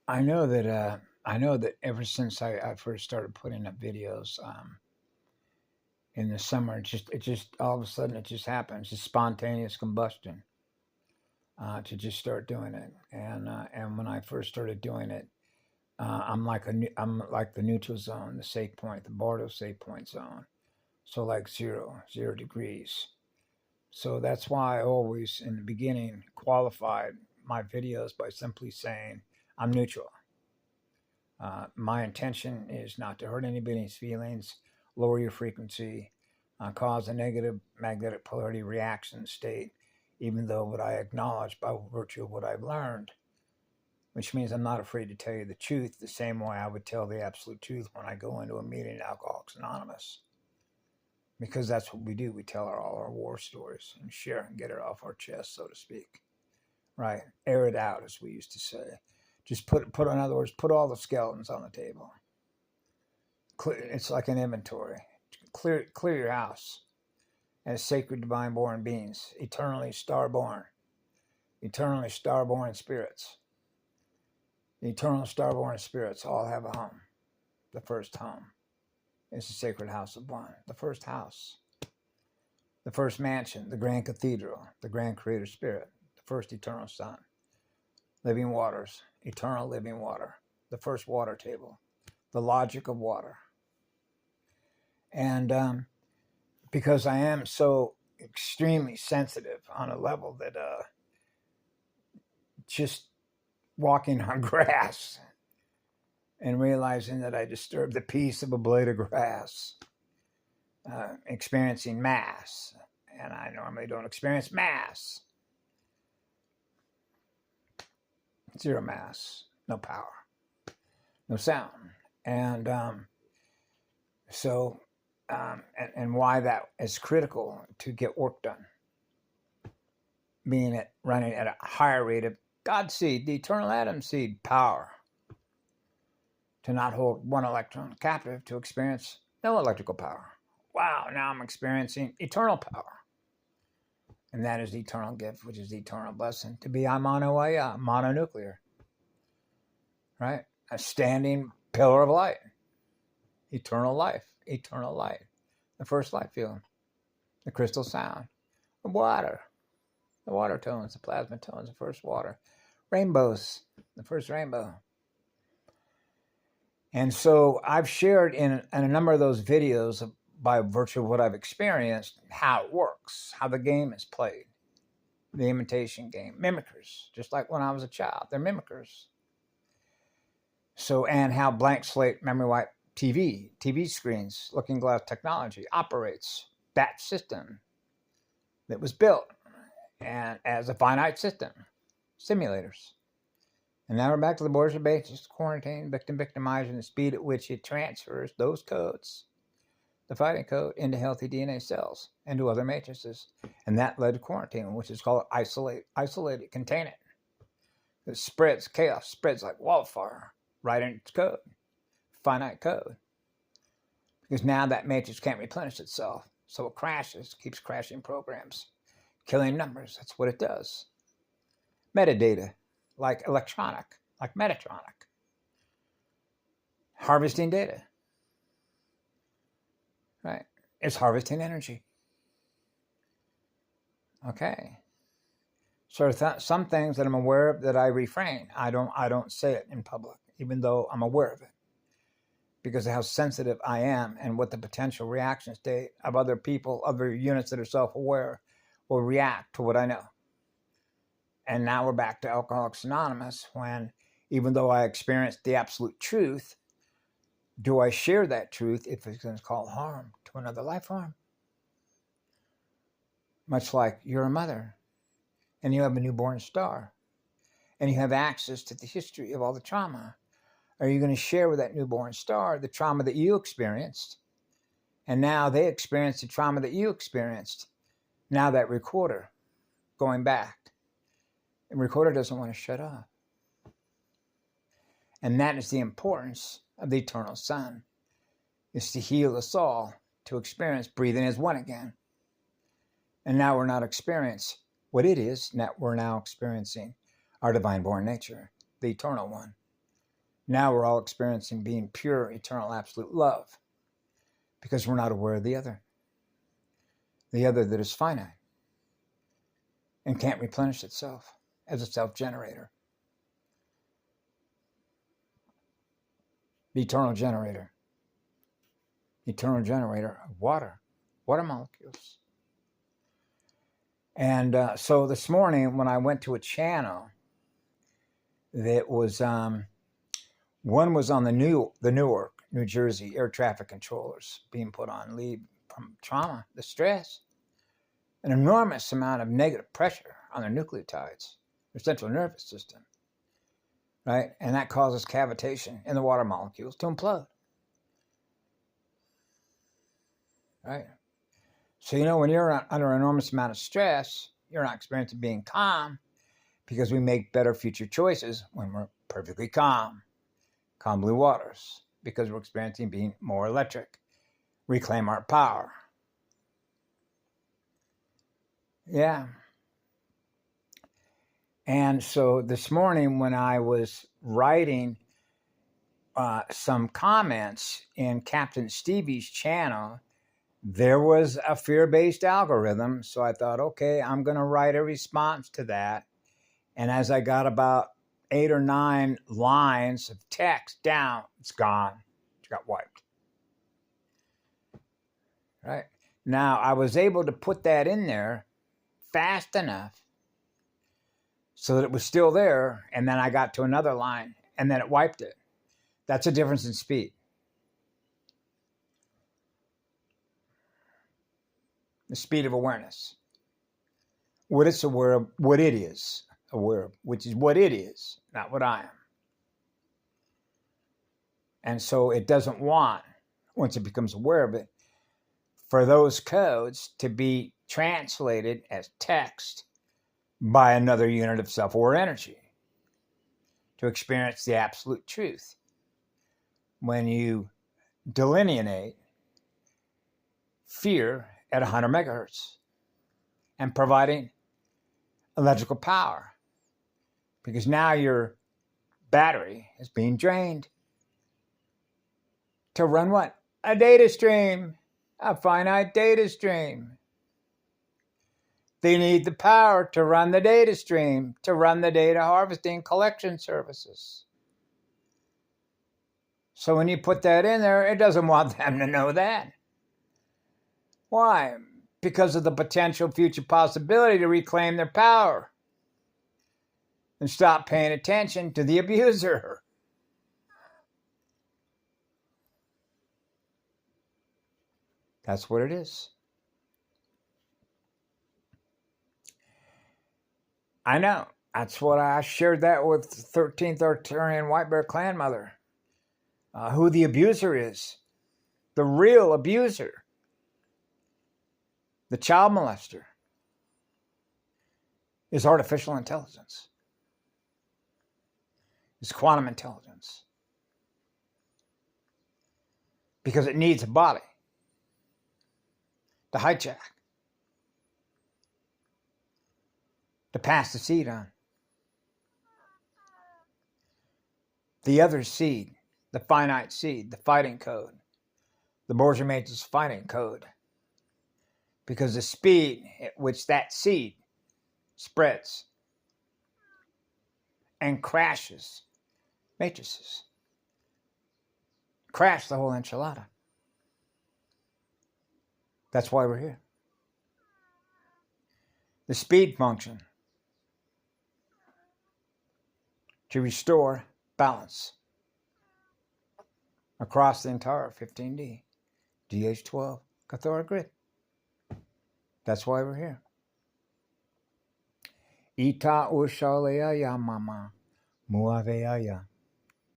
I know that ever since I first started putting up videos in the summer, it just all of a sudden it just happens. It's spontaneous combustion to just start doing it. And when I first started doing it, I'm like the neutral zone, the save point, the Bardo save point zone. So like 0 degrees. So that's why I always in the beginning qualified my videos by simply saying I'm neutral. My intention is not to hurt anybody's feelings, lower your frequency, cause a negative magnetic polarity reaction state, even though what I acknowledge by virtue of what I've learned, which means I'm not afraid to tell you the truth the same way I would tell the absolute truth when I go into a meeting at Alcoholics Anonymous. Because that's what we do. We tell all our war stories and share and get it off our chest, so to speak. Right? Air it out, as we used to say. Just put in other words, put all the skeletons on the table. It's like an inventory. Clear your house as sacred divine born beings, eternally starborn spirits. The eternal starborn spirits all have a home. The first home is the sacred house of one. The first house, the first mansion, the grand cathedral, the grand creator spirit, the first eternal sun, living waters, eternal living water, the first water table, the logic of water. And because I am so extremely sensitive on a level that just walking on grass and realizing that I disturb the peace of a blade of grass, experiencing mass, and I normally don't experience mass. Zero mass, no power, no sound. And and why that is critical to get work done, running at a higher rate of God seed, the eternal atom seed power, to not hold one electron captive, to experience no electrical power. Wow, now I'm experiencing eternal power. And that is the eternal gift, which is the eternal blessing, to be mononuclear, right? A standing pillar of light, eternal life, the first light field, the crystal sound, the water tones, the plasma tones, the first water, rainbows, the first rainbow. And so I've shared in a number of those videos by virtue of what I've experienced, how it works, how the game is played, the imitation game, mimickers, just like when I was a child, they're mimickers. So, and how Blank Slate memory wipe TV screens, looking glass technology operates that system that was built and as a finite system, simulators. And now we're back to the borders of basis, quarantine, victimizing the speed at which it transfers those codes, the fighting code, into healthy DNA cells, into other matrices. And that led to quarantine, which is called isolate it, contain it. It spreads, chaos spreads like wildfire right in its code, finite code. Because now that matrix can't replenish itself. So it crashes, keeps crashing programs, killing numbers. That's what it does. Metadata, like electronic, like Metatronic. Harvesting data. Right? It's harvesting energy. Okay. So some things that I'm aware of that I refrain. I don't say it in public, even though I'm aware of it, because of how sensitive I am and what the potential reaction state of other people, other units that are self-aware, will react to what I know. And now we're back to Alcoholics Anonymous, when even though I experienced the absolute truth, do I share that truth if it's going to cause harm to another life form? Much like you're a mother and you have a newborn star and you have access to the history of all the trauma. Are you going to share with that newborn star the trauma that you experienced? And now they experience the trauma that you experienced. Now that recorder going back. The recorder doesn't want to shut off. And that is the importance of the eternal sun, is to heal us all, to experience breathing as one again. And now we're not experiencing what it is, we're now experiencing our divine born nature, the eternal one, Now we're all experiencing being pure, eternal, absolute love because we're not aware of the other that is finite and can't replenish itself as a self-generator. The eternal generator of water molecules. And so this morning when I went to a channel that was, one was on the Newark, New Jersey air traffic controllers being put on leave from trauma, the stress, an enormous amount of negative pressure on their nucleotides, their central nervous system, right? And that causes cavitation in the water molecules to implode, right? So, when you're under an enormous amount of stress, you're not experiencing being calm because we make better future choices when we're perfectly calm blue waters, because we're experiencing being more electric, reclaim our power. Yeah. And so this morning when I was writing some comments in Captain Stevie's channel, there was a fear-based algorithm. So I thought, okay, I'm going to write a response to that. And as I got about 8 or 9 lines of text down, it's gone. It got wiped. Right. Now, I was able to put that in there fast enough so that it was still there. And then I got to another line and then it wiped it. That's a difference in speed. The speed of awareness. What it's aware of, what it is aware of, which is what it is, not what I am. And so it doesn't want, once it becomes aware of it, for those codes to be translated as text by another unit of self-aware energy to experience the absolute truth. When you delineate fear at 100 megahertz and providing electrical power, because now your battery is being drained to run what? A data stream, a finite data stream. They need the power to run the data stream, to run the data harvesting collection services. So when you put that in there, it doesn't want them to know that. Why? Because of the potential future possibility to reclaim their power and stop paying attention to the abuser. That's what it is. I know. That's what I shared that with 13th Arcturian White Bear Clan Mother. Who the abuser is. The real abuser. The child molester is artificial intelligence. It's quantum intelligence. Because it needs a body to hijack, to pass the seed on. The other seed, the finite seed, the fighting code, the Borgia Matrix fighting code. Because the speed at which that seed spreads and crashes matrices, crash the whole enchilada. That's why we're here. The speed function to restore balance across the entire 15D, DH12 cathodic grid. That's why we're here. Ita ushalea ya mama, muavea ya.